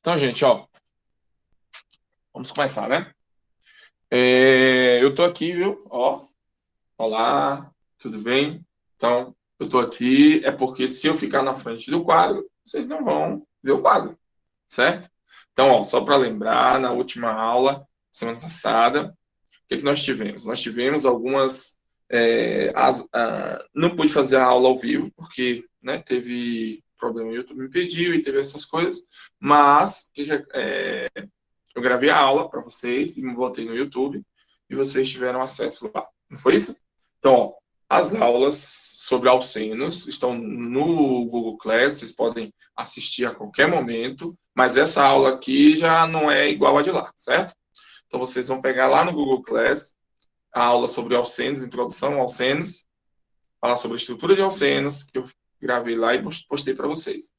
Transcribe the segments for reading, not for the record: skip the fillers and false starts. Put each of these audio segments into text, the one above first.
Então, gente, ó, vamos começar, né? Eu tô aqui, viu? Ó, olá, tudo bem? Então, eu tô aqui é porque se eu ficar na frente do quadro, vocês não vão ver o quadro, certo? Então, ó, só para lembrar, na última aula, semana passada, o que que nós tivemos? Nós tivemos algumas. Não pude fazer a aula ao vivo, porque né, teve problema, o YouTube me pediu e teve essas coisas, mas eu gravei a aula para vocês e me botei no YouTube e vocês tiveram acesso lá. Não foi isso? Então, ó, as aulas sobre alcenos estão no Google Class, vocês podem assistir a qualquer momento, mas essa aula aqui já não é igual a de lá, certo? Então, vocês vão pegar lá no Google Class a aula sobre alcenos, introdução ao alcenos, falar sobre a estrutura de alcenos, que eu gravei lá e postei para vocês.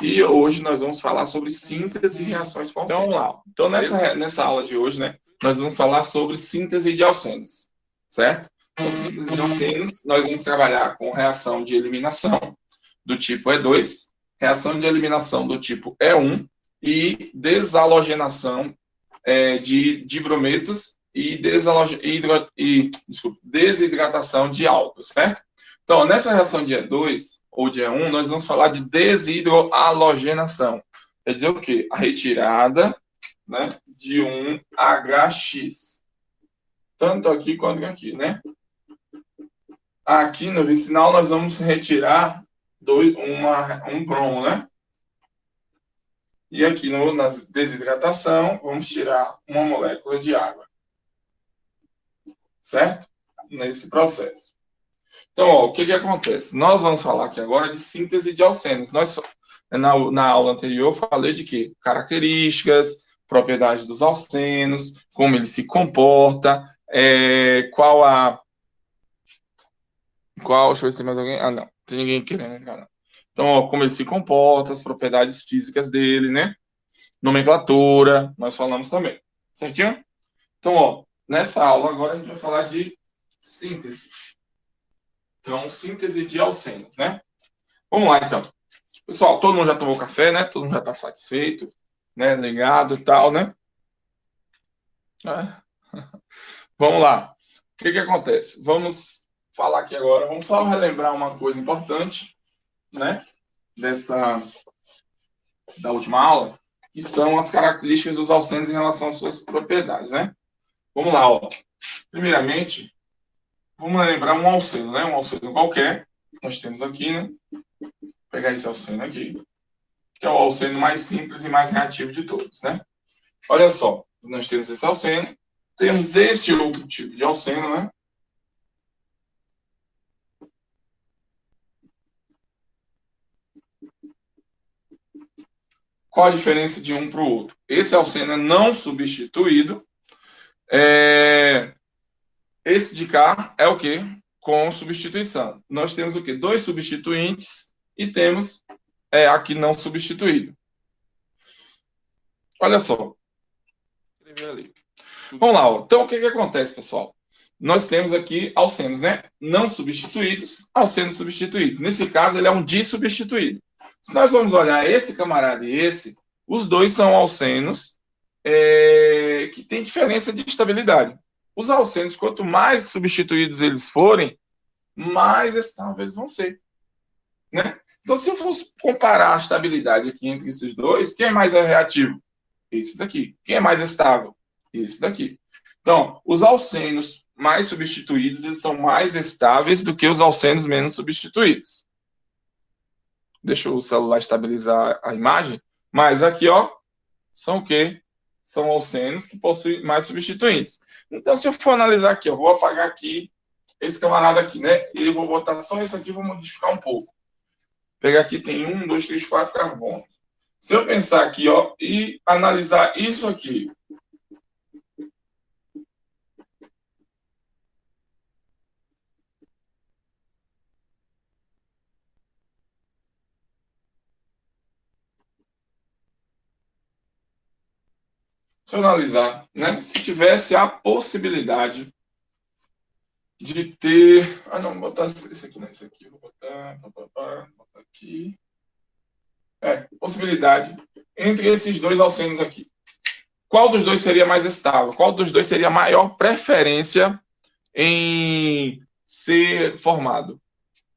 E hoje nós vamos falar sobre síntese e reações com alcenos. Então, vamos lá. Então, nessa aula de hoje, né, nós vamos falar sobre síntese de alcenos, certo? Então, síntese de alcenos, nós vamos trabalhar com reação de eliminação do tipo E2, reação de eliminação do tipo E1 e desalogenação de dibrometos e desidratação de álcool, certo? Então, nessa reação de E2 ou de E1, nós vamos falar de desidrohalogenação. Quer dizer o quê? A retirada, né, de um HX. Tanto aqui quanto aqui, né? Aqui no vicinal nós vamos retirar um brom, né? E aqui na desidratação vamos tirar uma molécula de água. Certo? Nesse processo. Então, ó, o que acontece? Nós vamos falar aqui agora de síntese de alcenos. Na aula anterior, eu falei de quê? Características, propriedades dos alcenos, como ele se comporta, deixa eu ver se tem mais alguém. Ah, não. Tem ninguém querendo entrar, não. Então, ó, como ele se comporta, as propriedades físicas dele, né? Nomenclatura, nós falamos também. Certinho? Então, ó, nessa aula agora a gente vai falar de síntese. Então, síntese de alcenos, né? Vamos lá, então. Pessoal, todo mundo já tomou café, né? Todo mundo já está satisfeito, né? Ligado e tal, né? Vamos lá. O que acontece? Vamos falar aqui agora. Vamos só relembrar uma coisa importante, né? Da última aula, que são as características dos alcenos em relação às suas propriedades, né? Vamos lá, ó. Primeiramente, vamos lembrar um alceno, né? Um alceno qualquer. Nós temos aqui, né? Vou pegar esse alceno aqui, que é o alceno mais simples e mais reativo de todos, né? Olha só, nós temos esse alceno, temos este outro tipo de alceno, né? Qual a diferença de um para o outro? Esse alceno é não substituído. Esse de cá é o quê? Com substituição. Nós temos o quê? Dois substituintes e temos aqui não substituído. Olha só. Vamos lá. Ó. Então, o que acontece, pessoal? Nós temos aqui alcenos, né? Não substituídos, alcenos substituídos. Nesse caso, ele é um dissubstituído. Se nós vamos olhar esse camarada e esse, os dois são alcenos que têm diferença de estabilidade. Os alcenos, quanto mais substituídos eles forem, mais estáveis vão ser. Né? Então, se eu fosse comparar a estabilidade aqui entre esses dois, quem é mais reativo? Esse daqui. Quem é mais estável? Esse daqui. Então, os alcenos mais substituídos, eles são mais estáveis do que os alcenos menos substituídos. Deixa o celular estabilizar a imagem. Mas aqui, ó, são o quê? São alcenos que possuem mais substituintes. Então, se eu for analisar aqui, eu vou apagar aqui esse camarada aqui, né? E eu vou botar só esse aqui, vou modificar um pouco. Pegar aqui, tem 1, 2, 3, 4 carbonos. Se eu pensar aqui, ó, e analisar isso aqui, se eu analisar, né? Se tivesse a possibilidade de ter. Ah, não, vou botar esse aqui, não, esse aqui. Vou botar aqui. Possibilidade entre esses dois alcenos aqui. Qual dos dois seria mais estável? Qual dos dois teria maior preferência em ser formado?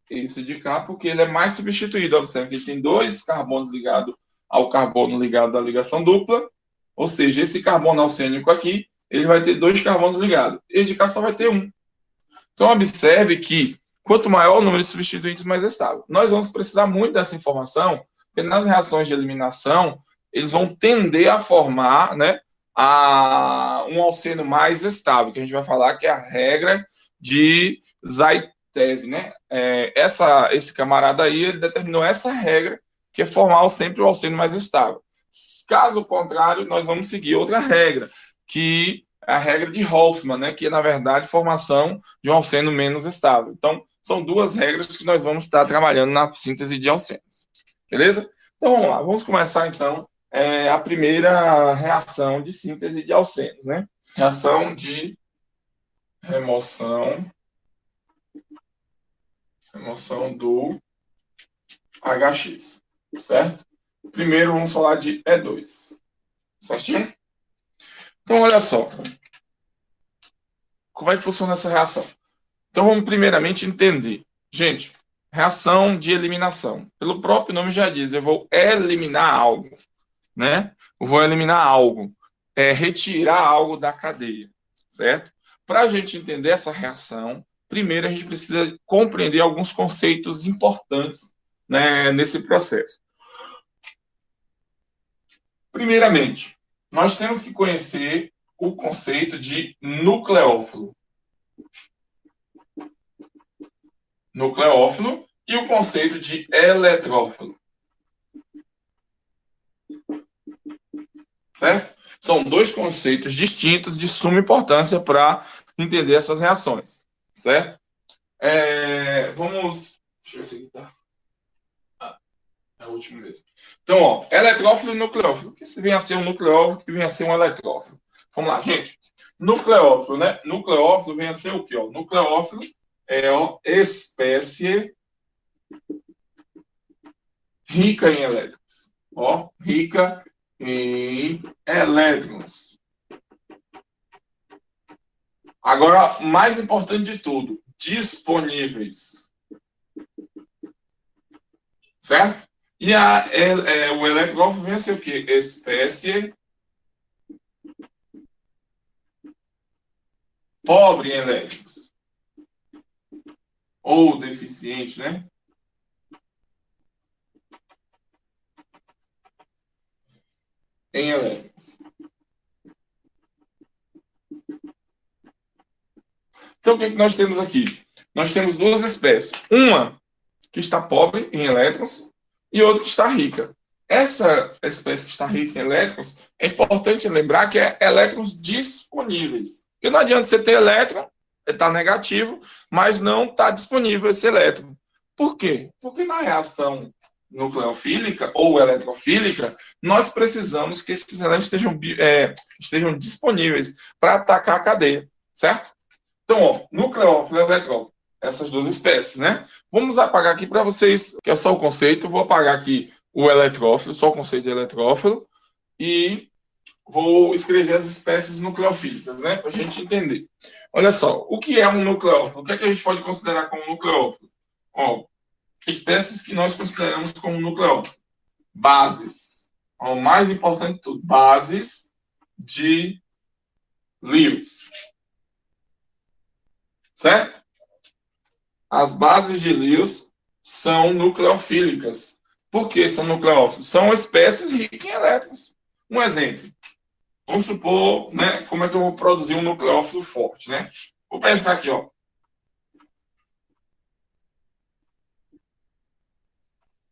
Esse de cá, porque ele é mais substituído. Observe que ele tem dois carbonos ligados ao carbono ligado à ligação dupla, ou seja, esse carbono alcênico aqui, ele vai ter dois carbonos ligados. Esse de cá só vai ter um. Então, observe que quanto maior o número de substituintes, mais estável. Nós vamos precisar muito dessa informação, porque nas reações de eliminação, eles vão tender a formar, né, um alceno mais estável, que a gente vai falar que é a regra de Zaitsev, né? Esse camarada aí, ele determinou essa regra, que é formar sempre o alceno mais estável. Caso contrário, nós vamos seguir outra regra, que é a regra de Hofmann, né? Que é, na verdade, formação de um alceno menos estável. Então, são duas regras que nós vamos estar trabalhando na síntese de alcenos. Beleza? Então, vamos lá. Vamos começar, então, a primeira reação de síntese de alcenos, né? Reação de remoção do HX, certo? Primeiro vamos falar de E2, certinho? Então, olha só. Como é que funciona essa reação? Então, vamos primeiramente entender. Gente, reação de eliminação. Pelo próprio nome já diz, eu vou eliminar algo, né? Eu vou eliminar algo, retirar algo da cadeia, certo? Para a gente entender essa reação, primeiro a gente precisa compreender alguns conceitos importantes, né, nesse processo. Primeiramente, nós temos que conhecer o conceito de nucleófilo. Nucleófilo e o conceito de eletrófilo. Certo? São dois conceitos distintos de suma importância para entender essas reações. Certo? Vamos... Deixa eu ver se aqui tá. É o último mesmo. Então, ó, eletrófilo e nucleófilo. O que vem a ser um nucleófilo, o que vem a ser um eletrófilo? Vamos lá, gente. Nucleófilo, né? Nucleófilo vem a ser o quê? Ó? Nucleófilo é uma espécie rica em elétrons. Ó, rica em elétrons. Agora, mais importante de tudo, disponíveis. Certo? E o eletrófilo vem a ser o quê? Espécie pobre em elétrons. Ou deficiente, né? Em elétrons. Então, o que nós temos aqui? Nós temos duas espécies. Uma que está pobre em elétrons e outra que está rica. Essa espécie que está rica em elétrons, é importante lembrar que é elétrons disponíveis. Porque não adianta você ter elétron, está negativo, mas não está disponível esse elétron. Por quê? Porque na reação nucleofílica ou eletrofílica, nós precisamos que esses elétrons estejam disponíveis para atacar a cadeia, certo? Então, ó, nucleófilo e eletrófilo, essas duas espécies, né? Vamos apagar aqui para vocês, que é só o conceito, vou apagar aqui o eletrófilo, só o conceito de eletrófilo, e vou escrever as espécies nucleofílicas, né? Para a gente entender. Olha só, o que é um nucleófilo? O que é que a gente pode considerar como nucleófilo? Ó, espécies que nós consideramos como nucleófilo. Bases. Ó, o mais importante de tudo, bases de Lewis. Certo? As bases de Lewis são nucleofílicas. Por que são nucleófilos? São espécies ricas em elétrons. Um exemplo. Vamos supor, né, como é que eu vou produzir um nucleófilo forte, né? Vou pensar aqui, ó.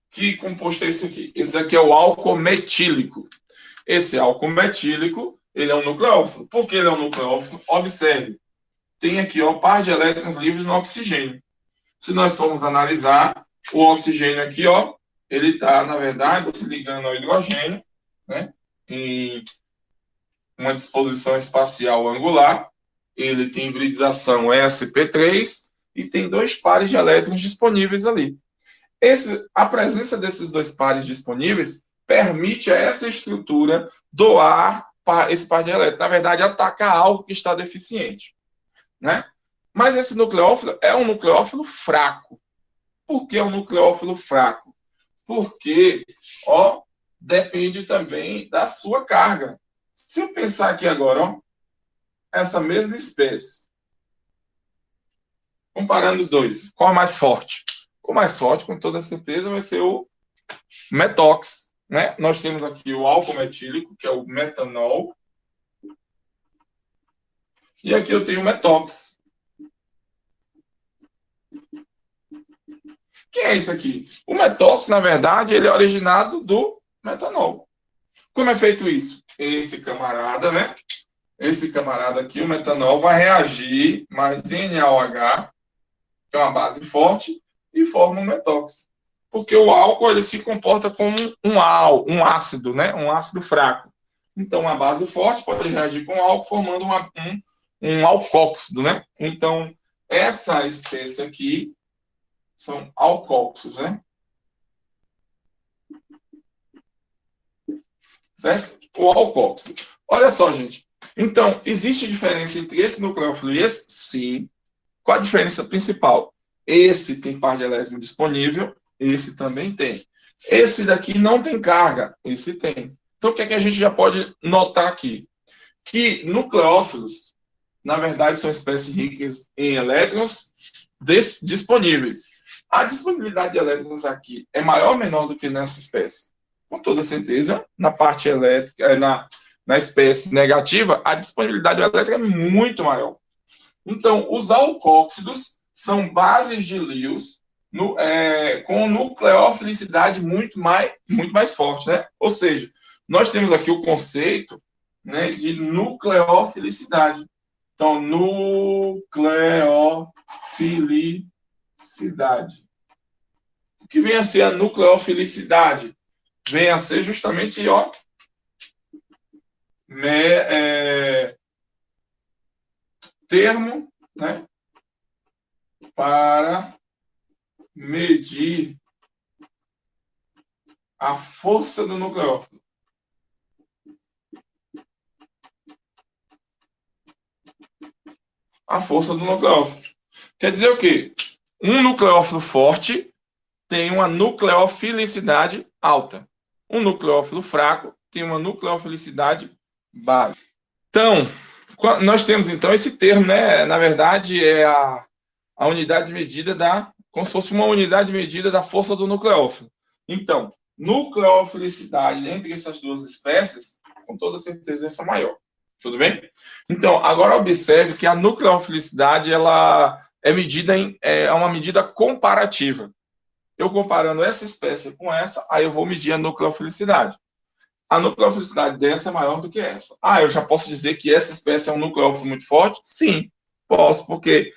Que composto é esse aqui? Esse daqui é o álcool metílico. Esse álcool metílico, ele é um nucleófilo. Por que ele é um nucleófilo? Observe. Tem aqui, ó, par de elétrons livres no oxigênio. Se nós formos analisar, o oxigênio aqui, ó, ele está, na verdade, se ligando ao hidrogênio, né, em uma disposição espacial angular. Ele tem hibridização sp3 e tem dois pares de elétrons disponíveis ali. A presença desses dois pares disponíveis permite a essa estrutura doar esse par de elétrons. Na verdade, atacar algo que está deficiente, né? Mas esse nucleófilo é um nucleófilo fraco. Por que é um nucleófilo fraco? Porque, ó, depende também da sua carga. Se eu pensar aqui agora, ó, essa mesma espécie, comparando os dois, qual é mais forte? O mais forte, com toda certeza, vai ser o metóx, né? Nós temos aqui o álcool metílico, que é o metanol, e aqui eu tenho o metóx. O que é isso aqui? O metóx, na verdade, ele é originado do metanol. Como é feito isso? Esse camarada, né? Esse camarada aqui, o metanol, vai reagir mais NaOH, que é uma base forte, e forma um metóx. Porque o álcool ele se comporta como um ácido, né? Um ácido fraco. Então, uma base forte pode reagir com álcool, formando um alcóxido, né? Então, essa espécie aqui são alcóxidos, né? Certo? O alcóxido. Olha só, gente. Então, existe diferença entre esse nucleófilo e esse? Sim. Qual a diferença principal? Esse tem par de elétron disponível, esse também tem. Esse daqui não tem carga, esse tem. Então, o que é que a gente já pode notar aqui? Que nucleófilos, na verdade, são espécies ricas em elétrons disponíveis. A disponibilidade de elétrons aqui é maior ou menor do que nessa espécie? Com toda certeza, na parte elétrica, na espécie negativa, a disponibilidade elétrica é muito maior. Então, os alcóxidos são bases de íons com nucleofilicidade muito mais forte, né? Ou seja, nós temos aqui o conceito, né, de nucleofilicidade. Então, nucleofilicidade. O que vem a ser a nucleofilicidade? Vem a ser justamente, ó, termo, né, para medir a força do nucleófilo. A força do nucleófilo. Quer dizer o quê? Um nucleófilo forte tem uma nucleofilicidade alta. Um nucleófilo fraco tem uma nucleofilicidade baixa. Então, nós temos então esse termo, né? Na verdade, é a unidade de medida como se fosse uma unidade de medida da força do nucleófilo. Então, nucleofilicidade entre essas duas espécies, com toda certeza, essa é maior. Tudo bem? Então, agora observe que a nucleofilicidade ela é medida é uma medida comparativa. Eu comparando essa espécie com essa, aí eu vou medir a nucleofilicidade. A nucleofilicidade dessa é maior do que essa. Eu já posso dizer que essa espécie é um nucleófilo muito forte? Sim, posso, porque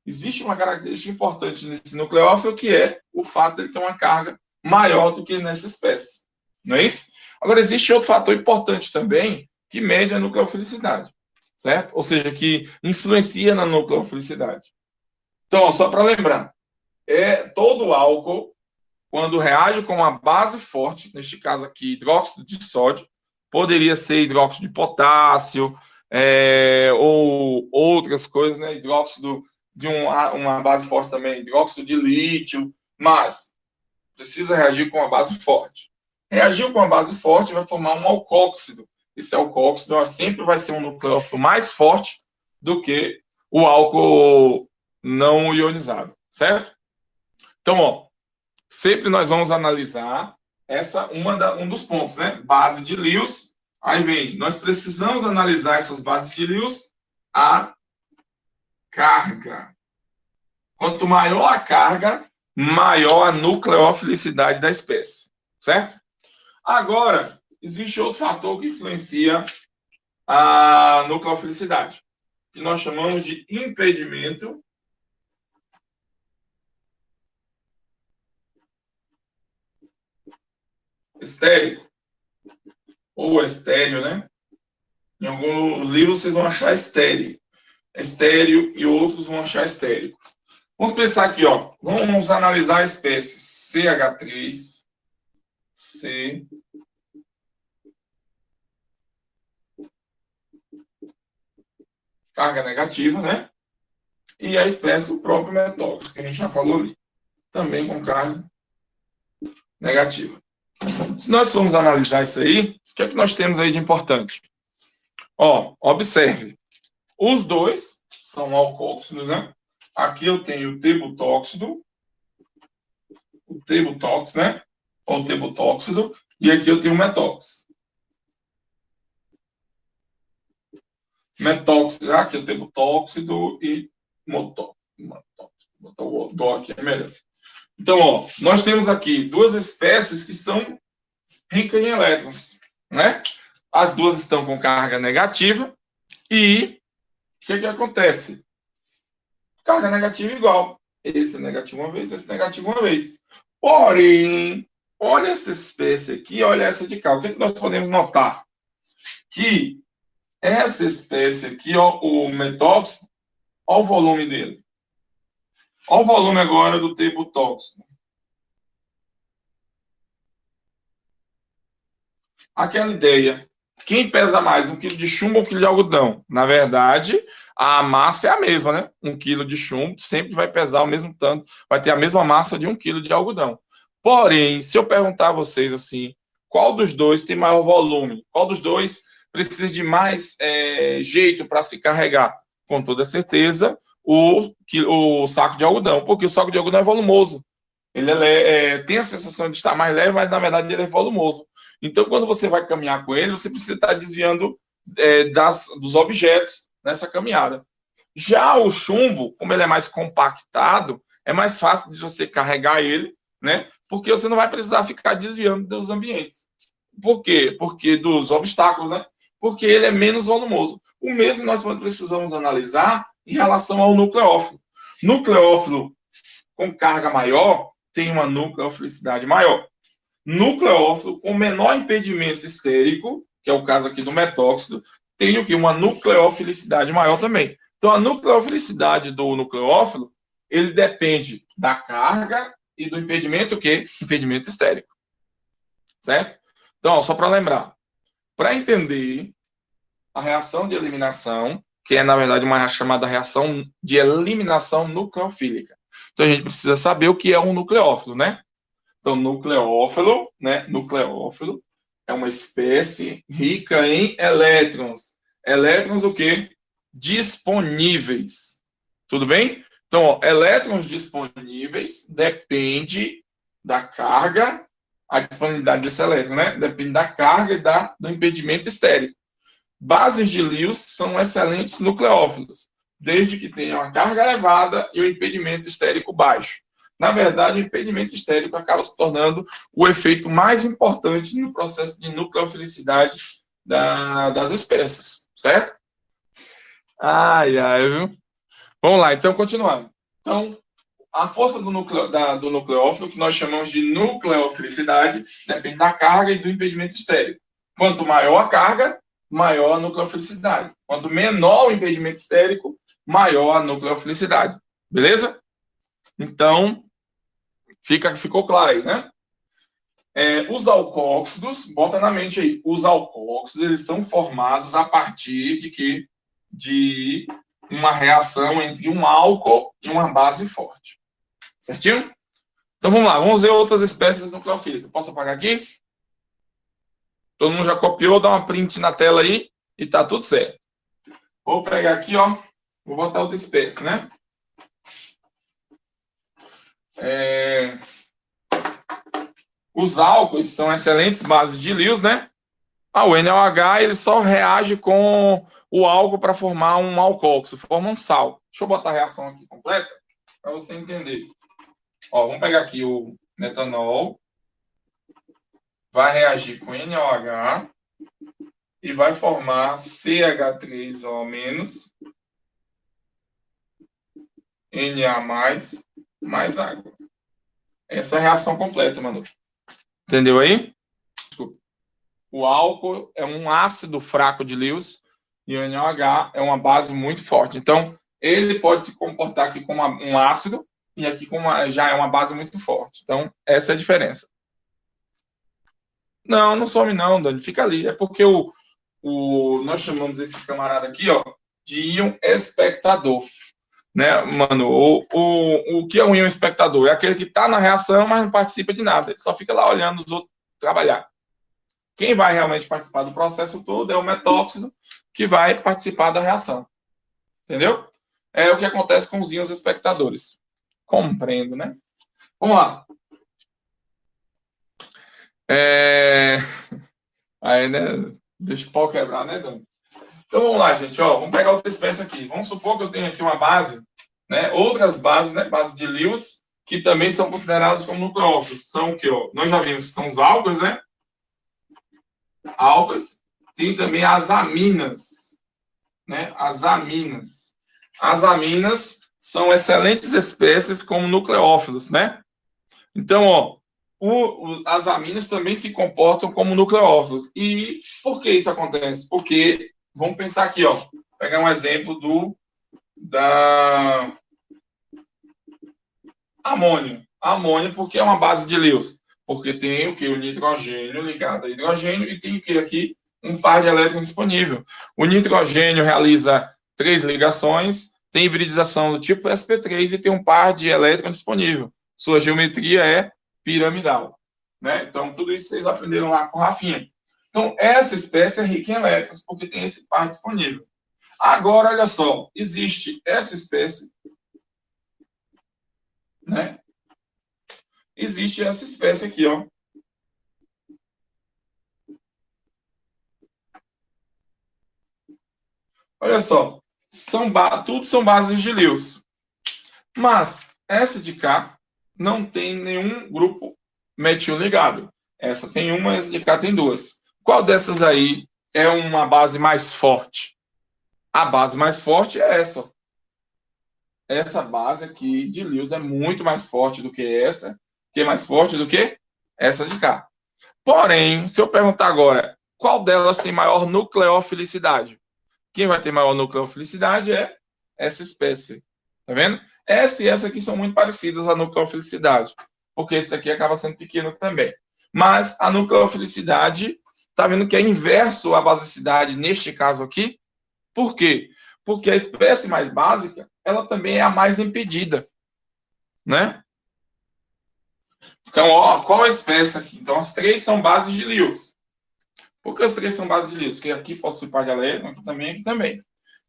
existe uma característica importante nesse nucleófilo, que é o fato de ele ter uma carga maior do que nessa espécie. Não é isso? Agora, existe outro fator importante também, que mede a nucleofilicidade, certo? Ou seja, que influencia na nucleofilicidade. Então, só para lembrar, todo álcool, quando reage com uma base forte, neste caso aqui, hidróxido de sódio, poderia ser hidróxido de potássio, ou outras coisas, né? Hidróxido de uma base forte também, hidróxido de lítio, mas precisa reagir com uma base forte. Reagiu com uma base forte, vai formar um alcóxido. Esse alcóxido sempre vai ser um nucleófilo mais forte do que o álcool não ionizado, certo? Então, ó, sempre nós vamos analisar um dos pontos, né? Base de Lewis. Aí vem, nós precisamos analisar essas bases de Lewis, a carga. Quanto maior a carga, maior a nucleofilicidade da espécie, certo? Agora, existe outro fator que influencia a nucleofilicidade, que nós chamamos de impedimento estérico, ou estéreo, né? Em alguns livros vocês vão achar estéreo, e outros vão achar estérico. Vamos pensar aqui, ó. Vamos analisar a espécie CH3, C carga negativa, né? E a espécie, o próprio metóxido, que a gente já falou ali, também com carga negativa. Se nós formos analisar isso aí, o que é que nós temos aí de importante? Ó, observe, os dois são alcóxidos, né? Aqui eu tenho o tebutóxido, né? Ou tebutóxido, e aqui eu tenho o metóxido. Metóxido, aqui eu tenho tebutóxido e motóxido. Botar o dó aqui é melhor. Então, ó, nós temos aqui duas espécies que são ricas em elétrons, né? As duas estão com carga negativa e o que acontece? Carga negativa igual. Esse é negativo uma vez, esse é negativo uma vez. Porém, olha essa espécie aqui, olha essa de cá. O que nós podemos notar? Que essa espécie aqui, ó, o metóxido, olha o volume dele. Olha o volume agora do tebutóxido. Aquela ideia. Quem pesa mais, 1 quilo de chumbo ou 1 quilo de algodão? Na verdade, a massa é a mesma, né? 1 quilo de chumbo sempre vai pesar o mesmo tanto, vai ter a mesma massa de 1 quilo de algodão. Porém, se eu perguntar a vocês assim, qual dos dois tem maior volume? Qual dos dois precisa de mais jeito para se carregar? Com toda certeza, o saco de algodão, porque o saco de algodão é volumoso. Ele tem a sensação de estar mais leve, mas na verdade ele é volumoso. Então, quando você vai caminhar com ele, você precisa estar desviando dos objetos nessa caminhada. Já o chumbo, como ele é mais compactado, é mais fácil de você carregar ele, né? Porque você não vai precisar ficar desviando dos ambientes. Por quê? Porque dos obstáculos, né? Porque ele é menos volumoso. O mesmo nós precisamos analisar em relação ao nucleófilo. Nucleófilo com carga maior tem uma nucleofilicidade maior. Nucleófilo com menor impedimento estérico, que é o caso aqui do metóxido, tem o que? Uma nucleofilicidade maior também. Então, a nucleofilicidade do nucleófilo, ele depende da carga e do impedimento, o quê? Impedimento estérico. Certo? Então, ó, só para lembrar, para entender a reação de eliminação, que é, na verdade, uma chamada reação de eliminação nucleofílica. Então, a gente precisa saber o que é um nucleófilo, né? Então, nucleófilo, né? Nucleófilo é uma espécie rica em elétrons. Elétrons o quê? Disponíveis. Tudo bem? Então, ó, elétrons disponíveis depende da carga, a disponibilidade desse elétron, né? Depende da carga e do impedimento estérico. Bases de Lewis são excelentes nucleófilos, desde que tenham a carga elevada e o impedimento estérico baixo. Na verdade, o impedimento estérico acaba se tornando o efeito mais importante no processo de nucleofilicidade das espécies, certo? Viu? Vamos lá, então, continuando. Então, a força do nucleófilo, que nós chamamos de nucleofilicidade, depende da carga e do impedimento estérico. Quanto maior a carga, maior a nucleofilicidade. Quanto menor o impedimento estérico, maior a nucleofilicidade. Beleza? Então, ficou claro aí, né? Os alcóxidos, bota na mente aí, os alcóxidos, eles são formados a partir de uma reação entre um álcool e uma base forte. Certinho? Então, vamos lá, vamos ver outras espécies nucleofílicas. Posso apagar aqui? Todo mundo já copiou, dá uma print na tela aí e tá tudo certo. Vou pegar aqui, ó, vou botar outra espécie, né? Os álcoois são excelentes bases de Lewis, né? O NaOH ele só reage com o álcool para formar um alcóxido, forma um sal. Deixa eu botar a reação aqui completa para você entender. Ó, vamos pegar aqui o metanol, vai reagir com NaOH e vai formar CH3O-, Na+, mais água. Essa é a reação completa, Manu. Entendeu aí? Desculpa. O álcool é um ácido fraco de Lewis e o NaOH é uma base muito forte. Então, ele pode se comportar aqui como um ácido e aqui já é uma base muito forte. Então, essa é a diferença. Não, não some não, Dani, fica ali. É porque nós chamamos esse camarada aqui, ó, de íon espectador. Né, mano? O que é um íon espectador? É aquele que está na reação, mas não participa de nada. Ele só fica lá olhando os outros trabalhar. Quem vai realmente participar do processo todo é o metóxido, que vai participar da reação. Entendeu? É o que acontece com os íons espectadores. Compreendo, né? Vamos lá. Aí, né? Deixa o pau quebrar, né, Dani? Então vamos lá, gente. Ó, vamos pegar outra espécie aqui. Vamos supor que eu tenho aqui uma base, né? Outras bases, né? Base de Lewis, que também são consideradas como nucleófilos. São o que? Ó? Nós já vimos que são os álcools, né? Álcools. Tem também as aminas, né? As aminas. As aminas são excelentes espécies como nucleófilos, né? Então, ó, as aminas também se comportam como nucleófilos. E por que isso acontece? Porque, vamos pensar aqui, ó, pegar um exemplo da amônio. Amônio, porque é uma base de Lewis? Porque tem o que? O nitrogênio ligado a hidrogênio e tem o que aqui? Um par de elétrons disponível. O nitrogênio realiza 3 ligações, tem hibridização do tipo sp3 e tem um par de elétrons disponível. Sua geometria é piramidal. Né? Então, tudo isso vocês aprenderam lá com o Rafinha. Então, essa espécie é rica em elétrons, porque tem esse par disponível. Agora, olha só, existe essa espécie, né? Existe essa espécie aqui, ó. Olha só, tudo são bases de Lewis. Mas essa de cá não tem nenhum grupo metil ligado. Essa tem uma, essa de cá tem duas. Qual dessas aí é uma base mais forte? A base mais forte é essa. Essa base aqui de Lewis é muito mais forte do que essa, que é mais forte do que essa de cá. Porém, se eu perguntar agora, qual delas tem maior nucleofilicidade? Quem vai ter maior nucleofilicidade é essa espécie. Tá vendo? Essa e essa aqui são muito parecidas à nucleofilicidade, porque esse aqui acaba sendo pequeno também. Mas a nucleofilicidade, tá vendo que é inverso à basicidade neste caso aqui? Por quê? Porque a espécie mais básica, ela também é a mais impedida, né? Então, ó, qual a espécie aqui? Então, as três são bases de Lewis. Por que as três são bases de Lewis? Porque aqui possui par de elétron, aqui também.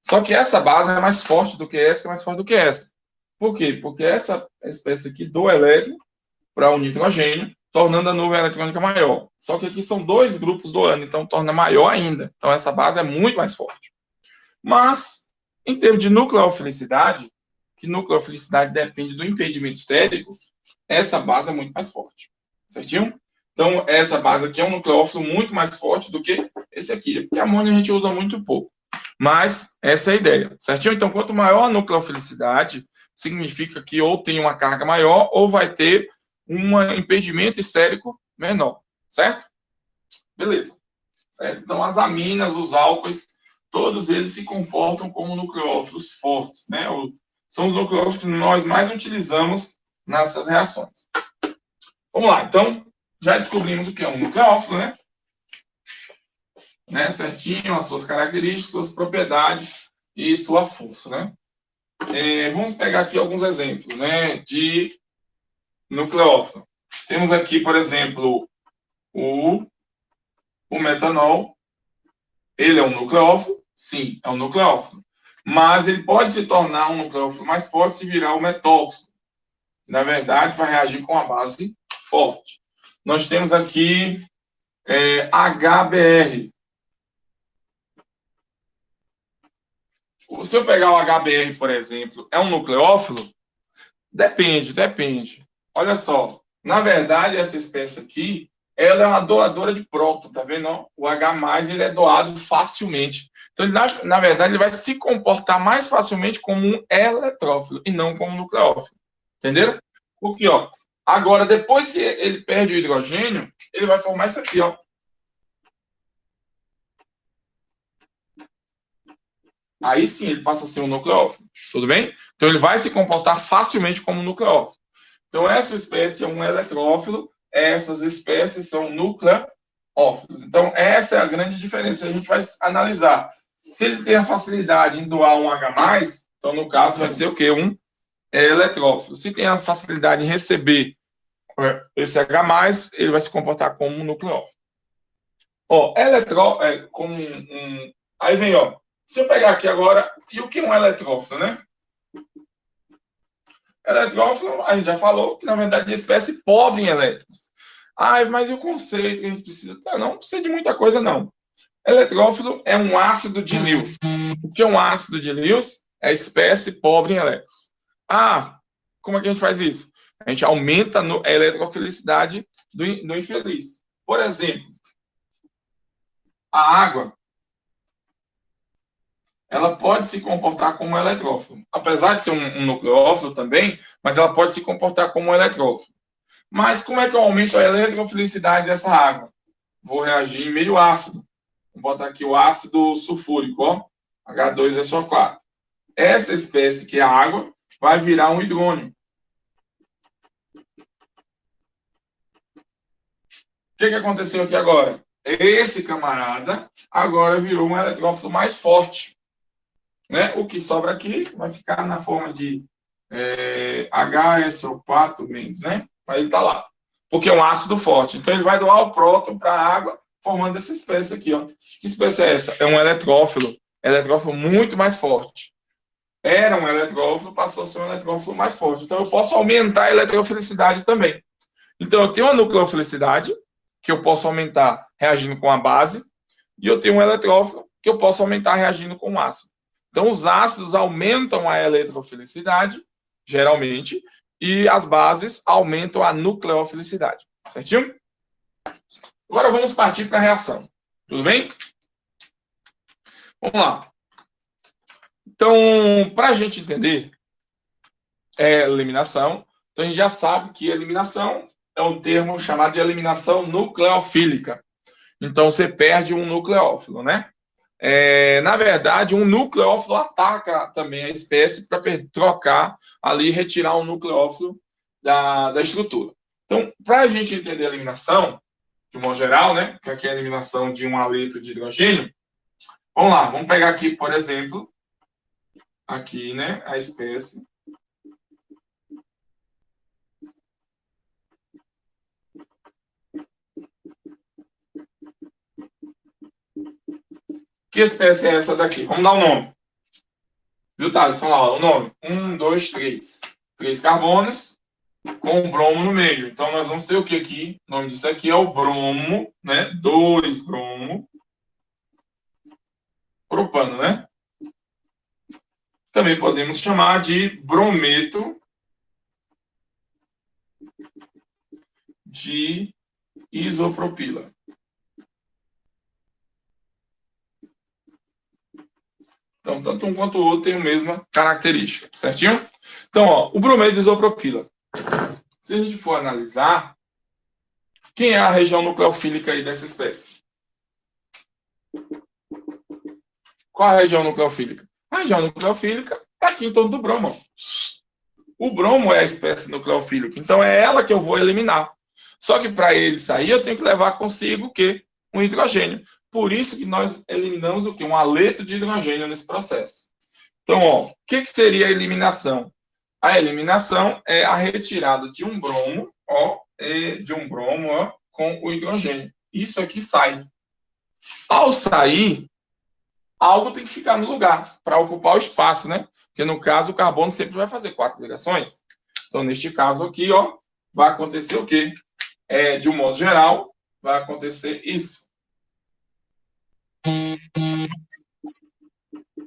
Só que essa base é mais forte do que essa, que é mais forte do que essa. Por quê? Porque essa espécie aqui doa elétron para o nitrogênio, tornando a nuvem eletrônica maior. Só que aqui são dois grupos doando, então torna maior ainda. Então essa base é muito mais forte. Mas, em termos de nucleofilicidade, que nucleofilicidade depende do impedimento estérico, essa base é muito mais forte. Certinho? Então, essa base aqui é um nucleófilo muito mais forte do que esse aqui. Porque amônio a gente usa muito pouco. Mas essa é a ideia. Certinho? Então, quanto maior a nucleofilicidade, significa que ou tem uma carga maior ou vai ter um impedimento estérico menor. Certo? Beleza. Certo? Então, as aminas, os álcoois, todos eles se comportam como nucleófilos fortes. Né? São os nucleófilos que nós mais utilizamos nessas reações. Vamos lá. Então, já descobrimos o que é um nucleófilo, né? Certinho, as suas características, suas propriedades e sua força, né? Vamos pegar aqui alguns exemplos, né, de nucleófilo. Temos aqui, por exemplo, o metanol. Ele é um nucleófilo? Sim, é um nucleófilo. Mas ele pode se tornar um nucleófilo mais forte se virar o metóxido. Na verdade, vai reagir com a base forte. Nós temos aqui HBr. Se eu pegar o HBr, por exemplo, é um nucleófilo? Depende. Olha só, na verdade, essa espécie aqui, ela é uma doadora de próton, tá vendo? O H+, ele é doado facilmente. Então, ele, na verdade, ele vai se comportar mais facilmente como um eletrófilo e não como um nucleófilo. Entenderam? Porque, ó, agora, depois que ele perde o hidrogênio, ele vai formar isso aqui, ó. Aí sim ele passa a ser um nucleófilo. Tudo bem? Então ele vai se comportar facilmente como um nucleófilo. Então essa espécie é um eletrófilo, essas espécies são nucleófilos. nucleófilos. Então, essa é a grande diferença. A gente vai analisar. Se ele tem a facilidade em doar um H+, então, no caso, vai ser o quê? Um eletrófilo. Se tem a facilidade em receber esse H+, ele vai se comportar como um nucleófilo. Ó, como aí vem, ó. Se eu pegar aqui agora, e o que é um eletrófilo, né? Eletrófilo, a gente já falou que, na verdade, é espécie pobre em elétrons. Ah, mas e o conceito que a gente precisa? Não precisa de muita coisa, não. Eletrófilo é um ácido de Lewis. O que é um ácido de Lewis? É espécie pobre em elétrons. Ah, como é que a gente faz isso? A gente aumenta a eletrofilicidade do infeliz. Por exemplo, a água, ela pode se comportar como um eletrófilo. Apesar de ser um nucleófilo também, mas ela pode se comportar como um eletrófilo. Mas como é que eu aumento a eletrofilicidade dessa água? Vou reagir em meio ácido. Vou botar aqui o ácido sulfúrico, ó, H2SO4. Essa espécie, que é a água, vai virar um hidrônio. O que aconteceu aqui agora? Esse camarada agora virou um eletrófilo mais forte. Né? O que sobra aqui vai ficar na forma de HSO4-, né? Mas ele está lá. Porque é um ácido forte. Então, ele vai doar o próton para a água, formando essa espécie aqui. Ó. Que espécie é essa? É um eletrófilo. Eletrófilo muito mais forte. Era um eletrófilo, passou a ser um eletrófilo mais forte. Então, eu posso aumentar a eletrofilicidade também. Então, eu tenho uma nucleofilicidade, que eu posso aumentar reagindo com a base, e eu tenho um eletrófilo, que eu posso aumentar reagindo com o ácido. Então, os ácidos aumentam a eletrofilicidade, geralmente, e as bases aumentam a nucleofilicidade. Certinho? Agora vamos partir para a reação. Tudo bem? Vamos lá. Então, para a gente entender eliminação, então a gente já sabe que eliminação é um termo chamado de eliminação nucleofílica. Então, você perde um nucleófilo, né? Na verdade, um nucleófilo ataca também a espécie para trocar ali, retirar um nucleófilo da estrutura. Então, para a gente entender a eliminação, de modo geral, né, que aqui é a eliminação de um haleto de hidrogênio, vamos lá, vamos pegar aqui, por exemplo, aqui, né, a espécie. Que espécie é essa daqui? Vamos dar um nome. Viu, Thales? Vamos lá, o nome. 1, 2, 3. 3 carbonos com o bromo no meio. Então, nós vamos ter o que aqui? O nome disso aqui é o bromo, né? 2 bromo. Propano, né? Também podemos chamar de brometo de isopropila. Então, tanto um quanto o outro tem a mesma característica, certinho? Então, ó, o brometo de isopropila. Se a gente for analisar, quem é a região nucleofílica aí dessa espécie? Qual a região nucleofílica? A região nucleofílica é aqui em torno do bromo. O bromo é a espécie nucleofílica, então é ela que eu vou eliminar. Só que para ele sair, eu tenho que levar consigo o quê? Um hidrogênio. Por isso que nós eliminamos o quê? Um haleto de hidrogênio nesse processo. Então, ó, o que seria a eliminação? A eliminação é a retirada de um bromo, ó, com o hidrogênio. Isso aqui sai. Ao sair, algo tem que ficar no lugar para ocupar o espaço, né? Porque no caso o carbono sempre vai fazer 4 ligações. Então, neste caso aqui, ó, vai acontecer o quê? De um modo geral, vai acontecer isso.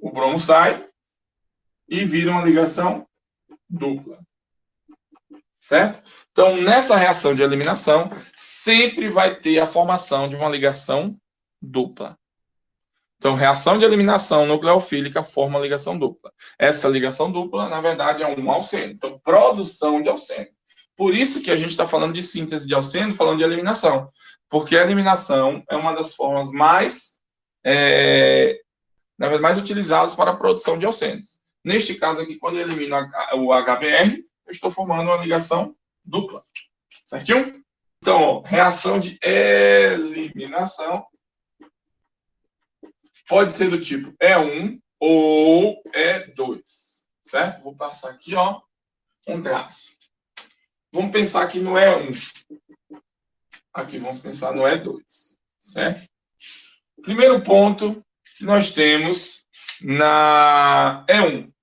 O bromo sai e vira uma ligação dupla. Certo? Então, nessa reação de eliminação, sempre vai ter a formação de uma ligação dupla. Então, reação de eliminação nucleofílica forma uma ligação dupla. Essa ligação dupla, na verdade, é um alceno. Então, produção de alceno. Por isso que a gente está falando de síntese de alceno, falando de eliminação. Porque a eliminação é uma das formas mais utilizadas para a produção de alcenos. Neste caso aqui, quando eu elimino o HBr, eu estou formando uma ligação dupla. Certinho? Então, ó, reação de eliminação pode ser do tipo E1 ou E2, certo? Vou passar aqui, ó, um traço. Vamos pensar aqui no E1. Aqui vamos pensar no E2, certo? Primeiro ponto que nós temos na E1.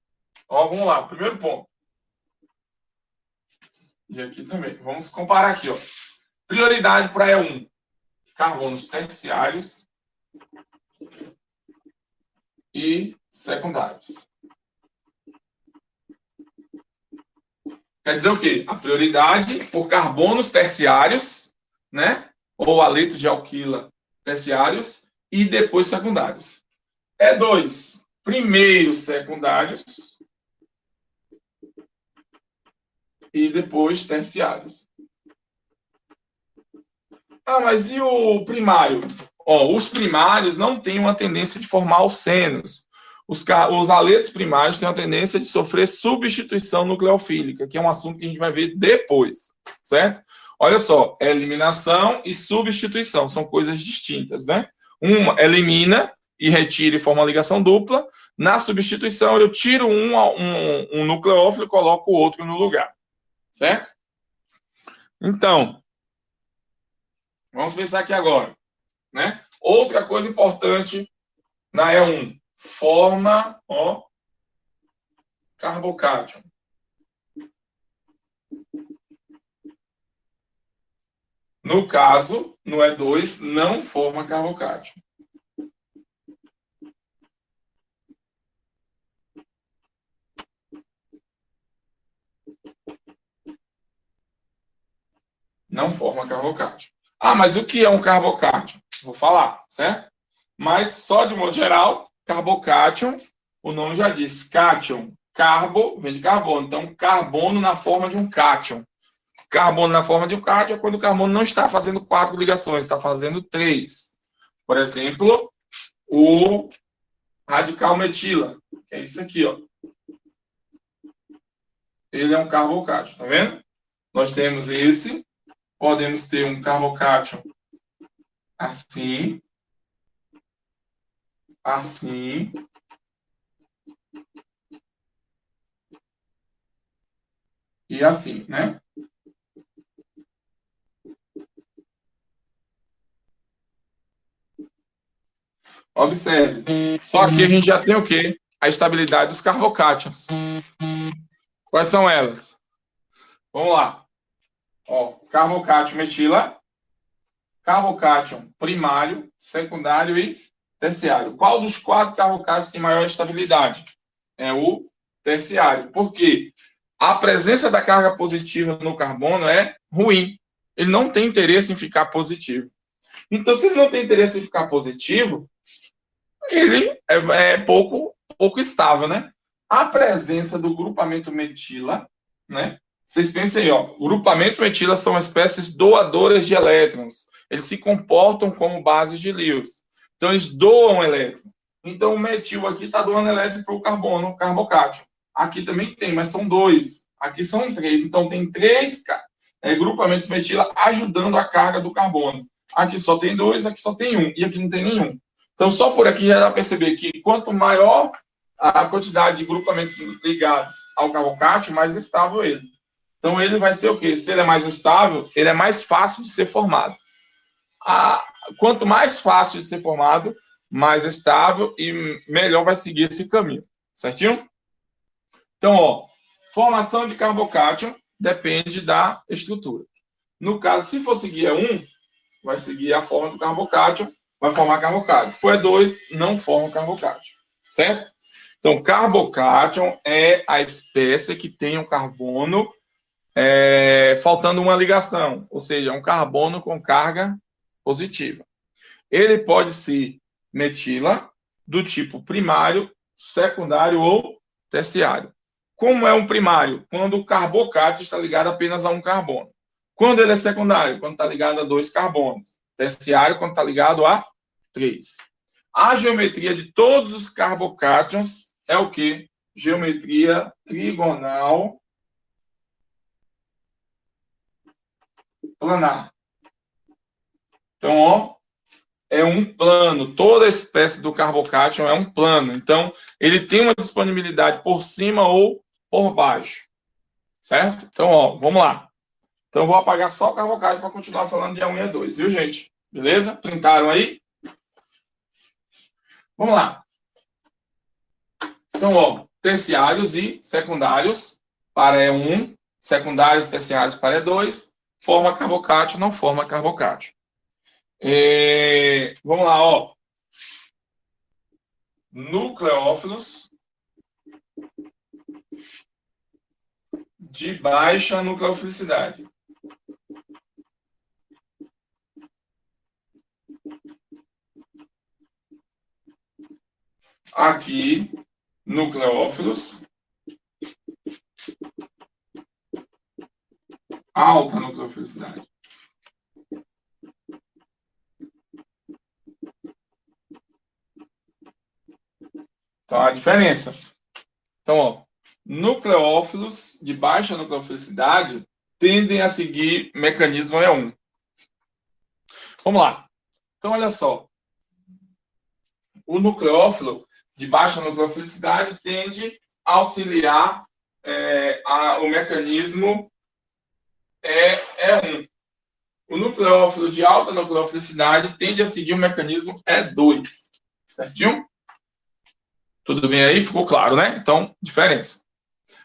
Ó, vamos lá, primeiro ponto. E aqui também. Vamos comparar aqui, ó. Prioridade para E1. Carbonos terciários e secundários. Quer dizer o quê? A prioridade por carbonos terciários, né? Ou haletos de alquila terciários e depois secundários. E2, primeiro secundários e depois terciários. Ah, mas e o primário? Ó, os primários não têm uma tendência de formar alcenos. Os haletos primários têm uma tendência de sofrer substituição nucleofílica, que é um assunto que a gente vai ver depois, certo? Olha só, eliminação e substituição são coisas distintas, né? Uma elimina e retira e forma uma ligação dupla. Na substituição, eu tiro um nucleófilo e coloco o outro no lugar, certo? Então, vamos pensar aqui agora, né? Outra coisa importante na E1, forma, ó, carbocátion. No caso, no E2, não forma carbocátion. Não forma carbocátion. Ah, mas o que é um carbocátion? Vou falar, certo? Mas, só de modo geral, carbocátion, o nome já diz, cátion. Carbo vem de carbono. Então, carbono na forma de um cátion. Carbono na forma de um cátion é quando o carbono não está fazendo 4 ligações, está fazendo 3. Por exemplo, o radical metila, que é isso aqui, ó. Ele é um carbocátion, tá vendo? Nós temos esse, podemos ter um carbocátion assim, assim, e assim, né? Observe. Só que a gente já tem o quê? A estabilidade dos carbocátions. Quais são elas? Vamos lá. Ó, carbocátion metila, carbocátion primário, secundário e terciário. Qual dos 4 carbocátions tem maior estabilidade? É o terciário. Por quê? A presença da carga positiva no carbono é ruim. Ele não tem interesse em ficar positivo. Então, se ele não tem interesse em ficar positivo, ele é pouco estável, né? A presença do grupamento metila, né? Vocês pensem aí, ó, o grupamento metila são espécies doadoras de elétrons. Eles se comportam como bases de Lewis. Então, eles doam elétron. Então, o metil aqui está doando elétron para o carbono, carbocátion. Aqui também tem, mas são 2. Aqui são 3. Então, tem 3 grupamentos metila ajudando a carga do carbono. Aqui só tem 2, aqui só tem 1. E aqui não tem nenhum. Então, só por aqui já dá para perceber que quanto maior a quantidade de grupamentos ligados ao carbocátion, mais estável ele. Então, ele vai ser o quê? Se ele é mais estável, ele é mais fácil de ser formado. Quanto mais fácil de ser formado, mais estável e melhor vai seguir esse caminho. Certinho? Então, ó, formação de carbocátion depende da estrutura. No caso, se for seguir E1, vai seguir a forma do carbocátion, vai formar carbocátion. Se for E2, não forma carbocátion. Certo? Então, carbocátion é a espécie que tem um carbono faltando uma ligação, ou seja, um carbono com carga positiva. Ele pode ser metila, do tipo primário, secundário ou terciário. Como é um primário? Quando o carbocátion está ligado apenas a um carbono. Quando ele é secundário? Quando está ligado a 2 carbonos. Terciário, quando está ligado a 3. A geometria de todos os carbocátions é o quê? Geometria trigonal planar. Então, ó, é um plano. Toda espécie do carbocátion é um plano. Então, ele tem uma disponibilidade por cima ou por baixo. Certo? Então, ó, vamos lá. Então, eu vou apagar só o carbocátion para continuar falando de E1 e E2, viu, gente? Beleza? Printaram aí? Vamos lá. Então, ó, terciários e secundários para E1, secundários e terciários para E2, forma carbocátion, não forma carbocátion. Vamos lá, ó. Nucleófilos de baixa nucleofilicidade. Aqui, nucleófilos alta nucleofilicidade. Então, a diferença. Então, ó, nucleófilos de baixa nucleofilicidade tendem a seguir mecanismo E1. Vamos lá. Então, olha só. O nucleófilo de baixa nucleofilicidade tende a auxiliar o mecanismo E1. O nucleófilo de alta nucleofilicidade tende a seguir o mecanismo E2. Certinho? Tudo bem aí? Ficou claro, né? Então, diferença.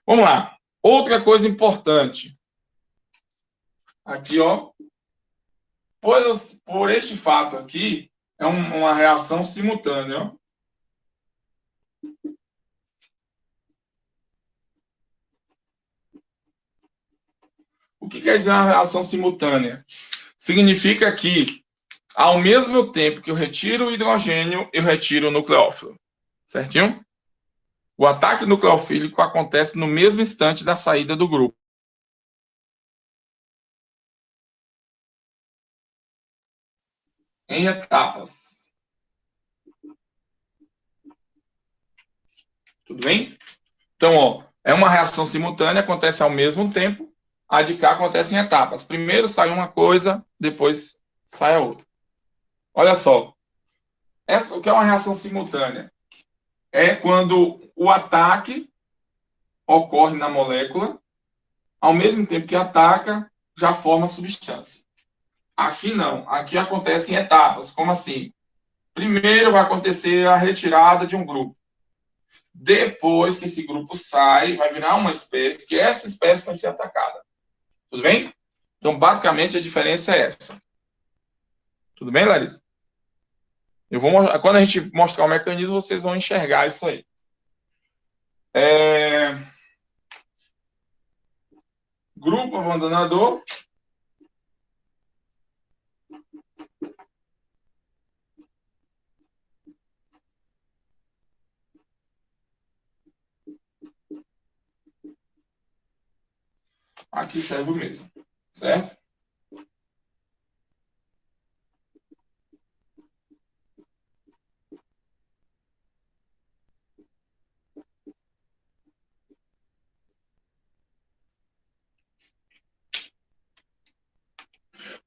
Vamos lá. Outra coisa importante. Aqui, ó. Por este fato aqui, é uma reação simultânea, ó. O que quer dizer uma reação simultânea? Significa que, ao mesmo tempo que eu retiro o hidrogênio, eu retiro o nucleófilo. Certinho? O ataque nucleofílico acontece no mesmo instante da saída do grupo. Em etapas. Tudo bem? Então, ó, é uma reação simultânea, acontece ao mesmo tempo. A de cá acontece em etapas. Primeiro sai uma coisa, depois sai a outra. Olha só. O que é uma reação simultânea? É quando o ataque ocorre na molécula, ao mesmo tempo que ataca, já forma substância. Aqui não. Aqui acontece em etapas. Como assim? Primeiro vai acontecer a retirada de um grupo. Depois que esse grupo sai, vai virar uma espécie, que essa espécie vai ser atacada. Tudo bem? Então, basicamente, a diferença é essa. Tudo bem, Larissa? Quando a gente mostrar o mecanismo, vocês vão enxergar isso aí. Grupo abandonador. Aqui serve o mesmo, certo?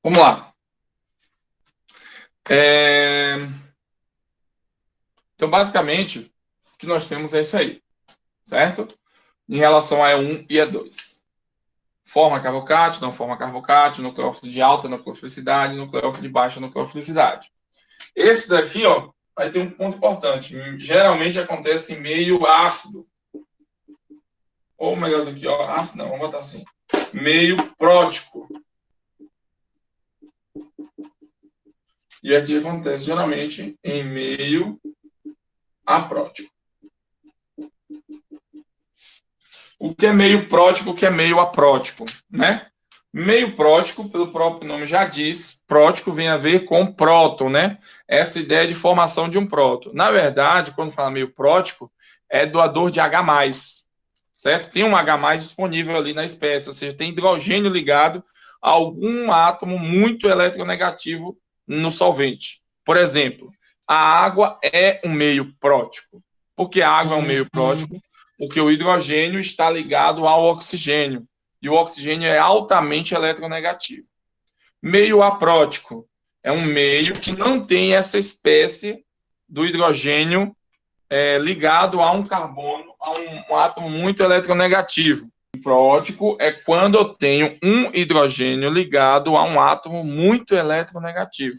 Vamos lá. Então, basicamente, o que nós temos é isso aí, certo? Em relação a E1 e E2. Forma carbocátion, não forma carbocátion, nucleófilo de alta nucleofilicidade, nucleófilo de baixa nucleofilicidade. Esse daqui, ó, vai ter um ponto importante. Geralmente acontece em meio ácido. Ou melhor, isso aqui, ó, ácido não, vamos botar assim. Meio prótico. E aqui acontece geralmente em meio aprótico. O que é meio prótico, o que é meio aprótico, né? Meio prótico, pelo próprio nome já diz, prótico vem a ver com próton, né? Essa ideia de formação de um próton. Na verdade, quando fala meio prótico, é doador de H+, certo? Tem um H+ disponível ali na espécie, ou seja, tem hidrogênio ligado a algum átomo muito eletronegativo no solvente. Por exemplo, a água é um meio prótico. Por que a água é um meio prótico? Porque o hidrogênio está ligado ao oxigênio. E o oxigênio é altamente eletronegativo. Meio aprótico É um meio que não tem essa espécie do hidrogênio ligado a um carbono, a um átomo muito eletronegativo. O prótico é quando eu tenho um hidrogênio ligado a um átomo muito eletronegativo.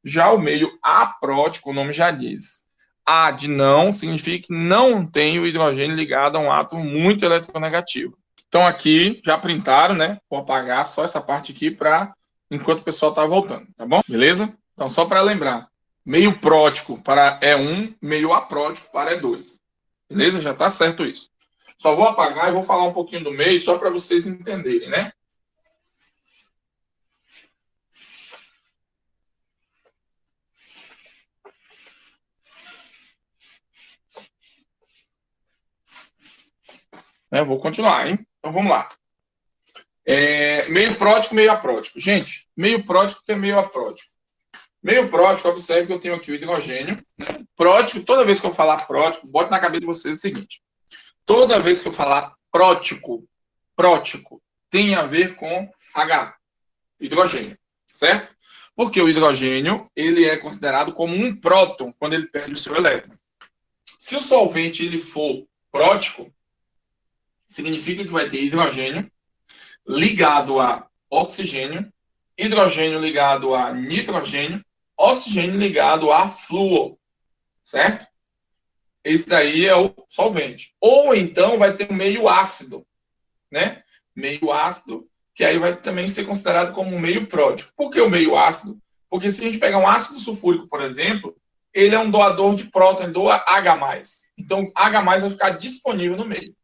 Já o meio aprótico, o nome já diz. A de não significa que não tem o hidrogênio ligado a um átomo muito eletronegativo. Então aqui já printaram, né? Vou apagar só essa parte aqui para enquanto o pessoal está voltando, tá bom? Beleza? Então só para lembrar, meio prótico para E1, meio aprótico para E2. Beleza? Já está certo isso. Só vou apagar e vou falar um pouquinho do meio só para vocês entenderem, né? Vou continuar, hein? Então vamos lá. Meio prótico, meio aprótico. Gente, meio prótico que é meio aprótico. Meio prótico, observe que eu tenho aqui o hidrogênio. Né? Prótico, toda vez que eu falar prótico, bote na cabeça de vocês o seguinte. Toda vez que eu falar prótico, tem a ver com H, hidrogênio, certo? Porque o hidrogênio, ele é considerado como um próton quando ele perde o seu elétron. Se o solvente ele for prótico, significa que vai ter hidrogênio ligado a oxigênio, hidrogênio ligado a nitrogênio, oxigênio ligado a flúor, certo? Esse daí é o solvente. Ou então vai ter um meio ácido, né? Meio ácido, que aí vai também ser considerado como um meio prótico. Por que o meio ácido? Porque se a gente pegar um ácido sulfúrico, por exemplo, ele é um doador de próton, ele doa H+. Então, H+ vai ficar disponível no meio.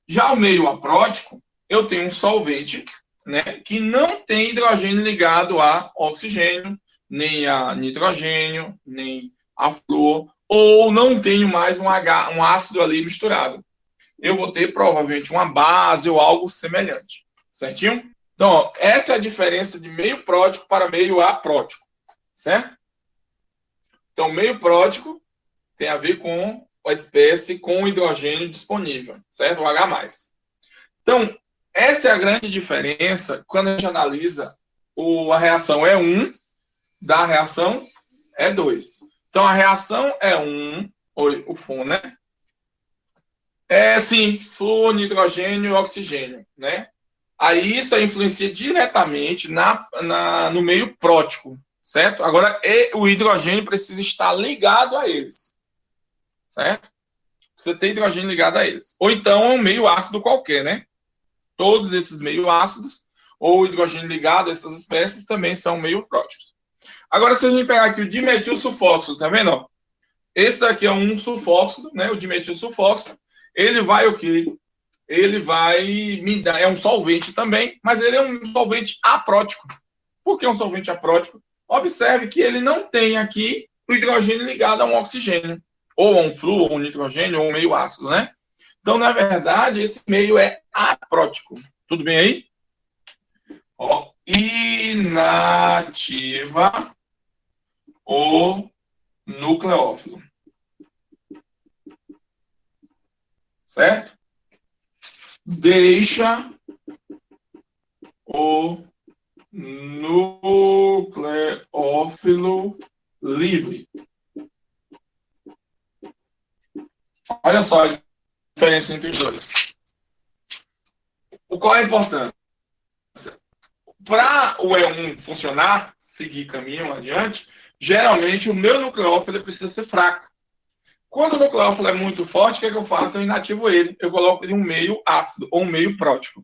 Já o meio aprótico, eu tenho um solvente, né, que não tem hidrogênio ligado a oxigênio, nem a nitrogênio, nem a flúor, ou não tenho mais um ácido ali misturado. Eu vou ter provavelmente uma base ou algo semelhante. Certinho? Então, ó, essa é a diferença de meio prótico para meio aprótico. Certo? Então, meio prótico tem a ver com a espécie com o hidrogênio disponível. Certo? O H+. Então, essa é a grande diferença quando a gente analisa a reação E1 da reação E2. Então, a reação E1, o FON, né? Sim, flúor, nitrogênio e oxigênio, né? Aí isso influencia diretamente no meio prótico, certo? Agora, o hidrogênio precisa estar ligado a eles, certo? Você tem hidrogênio ligado a eles. Ou então é um meio ácido qualquer, né? Todos esses meio ácidos, ou hidrogênio ligado a essas espécies, também são meio próticos. Agora, se a gente pegar aqui o dimetil sulfóxido, tá vendo? Esse daqui é um sulfóxido, né? O dimetil sulfóxido. Ele vai o quê? Ele vai me dar, é um solvente também, mas ele é um solvente aprótico. Por que um solvente aprótico? Observe que ele não tem aqui o hidrogênio ligado a um oxigênio, ou a um flúor, ou um nitrogênio, ou um meio ácido, né? Então, na verdade, esse meio é aprótico. Tudo bem aí? Ó, inativa o nucleófilo. Certo? Deixa o nucleófilo livre. Olha só a diferença entre os dois. Qual é a importância? Para o E1 funcionar, seguir caminho adiante, geralmente o meu nucleófilo precisa ser fraco. Quando o nucleófilo é muito forte, o que eu faço? Eu inativo ele. Eu coloco ele um meio ácido ou um meio prótico.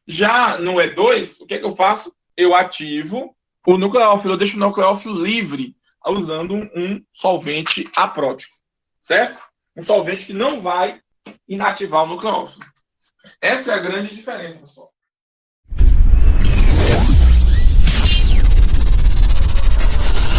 Já no E2, o que eu faço? Eu ativo o nucleófilo. Eu deixo o nucleófilo livre usando um solvente aprótico. Certo? Um solvente que não vai inativar o nucleófilo. Essa é a grande diferença, pessoal.